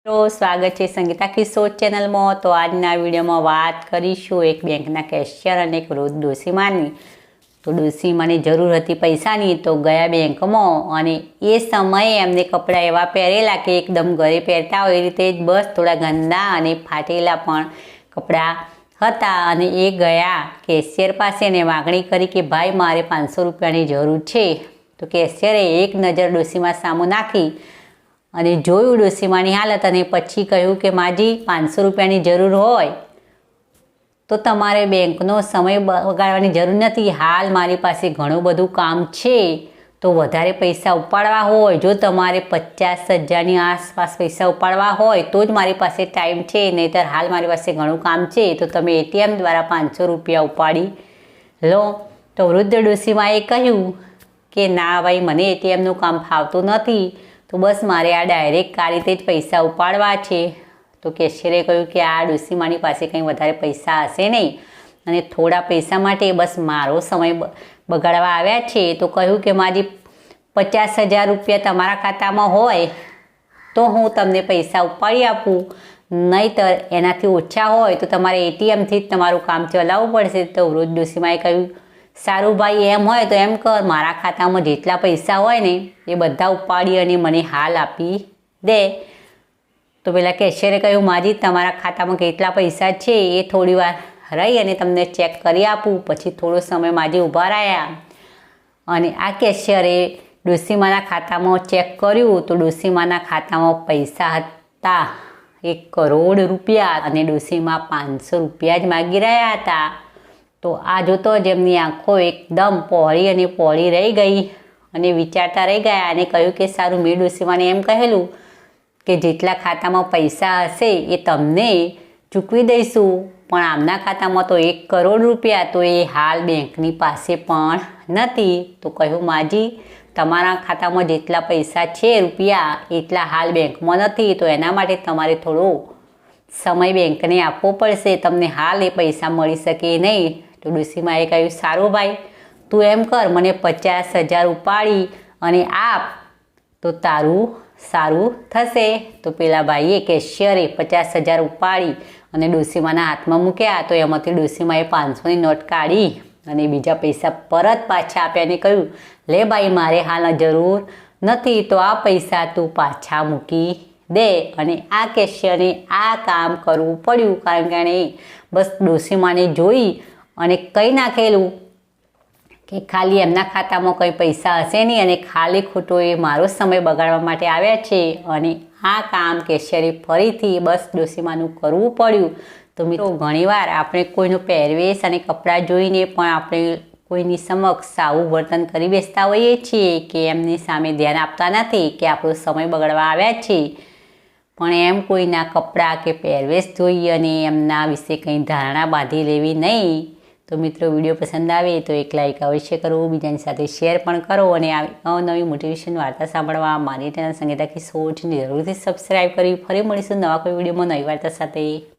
तो स्वागत है संगीता किशोर चैनल में। तो आज विडियो में बात करीशू एक बेंकना केशियर और एक वृद्ध डोशीमानी। तो डोशीमानी जरूर थी पैसानी तो गया बैंक में और ये समय एमने कपड़ा एवं पहेरेला कि एकदम घरे पहेरता हो रीते बस थोड़ा गंदा और फाटेला पण कपड़ा हता। और ये गया केशियर पासे ने मागणी करी कि भाई मारे 500 रुपयानी जरूर है। तो केशियरे एक नजर डोशीमा सामु नाखी અને જોયું ડોશીમાની હાલત અને પછી કહ્યું કે માજી 500 રૂપિયાની જરૂર હોય તો તમારે બેંકનો સમય બગાડવાની જરૂર નથી। હાલ મારી પાસે ઘણું બધું કામ છે તો વધારે પૈસા ઉપાડવા હોય, જો તમારે 50,000ની આસપાસ પૈસા ઉપાડવા હોય તો જ મારી પાસે ટાઈમ છે, નહીંતર હાલ મારી પાસે ઘણું કામ છે તો તમે એટીએમ દ્વારા 500 રૂપિયા ઉપાડી લો। તો વૃદ્ધ ડોશીમાએ કહ્યું કે ના ભાઈ, મને એટીએમનું કામ ફાવતું નથી, तो बस मारे आ डायरेक्ट आ रीते ज पैसा उपाड़वा छे। तो केशियरे कह्युं कि आ डोशीमानी पासे कंई वधारे पैसा हशे नहीं अने थोड़ा पैसा माटे बस मारो समय बगाड़वा आव्या छे। तो कह्युं कि माजी 50,000 रुपया तमारा खातामां होय तो हूँ तमने पैसा उपाड़ी आपूँ, नहींतर एनाथी ओछा होय तो तमारे एटीएमथी ज तमारुं काम चलाववुं पड़शे। तो वृद्ध डोशीमाए कह्युं सारू भाई, एम होय तो एम कर, मारा खाता में जेटला पैसा होय ने ए बधा उपाड़ी अने मने हाल आपी दे। तो पेला केशियरे कह्युं माजी तमारा खाता में केटला पैसा छे ए थोड़ी वार रही अने तमने चेक करी आपूँ। पछी थोड़ो समय माजी ऊभा रह्या अने आ केशियरे डोशीमाना खाता में चेक कर्युं तो डोशीमाना खाता में पैसा हता 1 करोड़ रुपया अने डोशीमा 500 रुपया ज मागी रह्या हता। तो आ जोतो ज एमनी आँखों एकदम पहोળી अने पहोળી रही गई अने विचारता रही गया अने कह्युं कि सारूं, मैं डोशीमाने एम कहेलुं कि जेटला खातामां पैसा हशे ए तमने चूकवी दईशुं, पण आमना खातामां तो 1 करोड़ रुपया तो ए हाल बेंकनी पासे पण नथी। तो कह्युं माजी, तमारा खातामां जेटला पैसा छे रुपया एटला हाल बेंकमां नथी, तो एना माटे तमारे थोड़ो समय बेंकने आपवो पड़शे, तमने हाल ए पैसा मळी शके नहीं। तो डोशीमाए कह्युं सारूं भाई, तू एम कर, मने 50,000 उपाड़ी अने आप तो तारूं सारूं थशे। तो पेला भाईए केशियरे 50,000 उपाड़ी अने डोशीमाना हाथमां मूक्या। तो एमांथी डोशीमाए 500ની नोट काढी अने बीजा पैसा परत पाछा आप्या अने कह्युं, ले भाई, मारे हाल जरूर नथी तो आ पैसा तू पाछा मूकी दे। अने आ केशियरे आ काम करवुं पड्युं कारण के एणे बस डोशीमाने जोई अने कही नाखेलुं कि खाली एमना खातामां कई पैसा हशे नहीं अने खाली खोटो ए मारो समय बगाड़वा माटे आव्या छे अने आ काम केशियरे फरीथी बस डोशीमानुं करवुं पड्युं। तो मित्रो, घणीवार आपणे कोईनो पहेरवेश अने कपड़ा जोईने पण आपणे कोईनी समक्ष आवुं वर्तन करी बेसता होईए छीए कि एमनी सामे ध्यान आपता नथी कि आपणो समय बगाड़वा आव्या छे, पण एम कोईना कपड़ा के पहेरवेश जोई अने एमना विषे कंई धारणा बांधी लेवी नहीं। तो मित्रों, वीडियो पसंद आवे तो एक लाइक अवश्य करो, बीजानी साथे शेर पण करो अने नवी मोटिवेशन वार्ता सांभळवा मारी चेनल संगीता किशोर जरूरथी सब्सक्राइब करी। फरी मळीशुं नवा कोई विडियोमां नवी वार्ता साथे।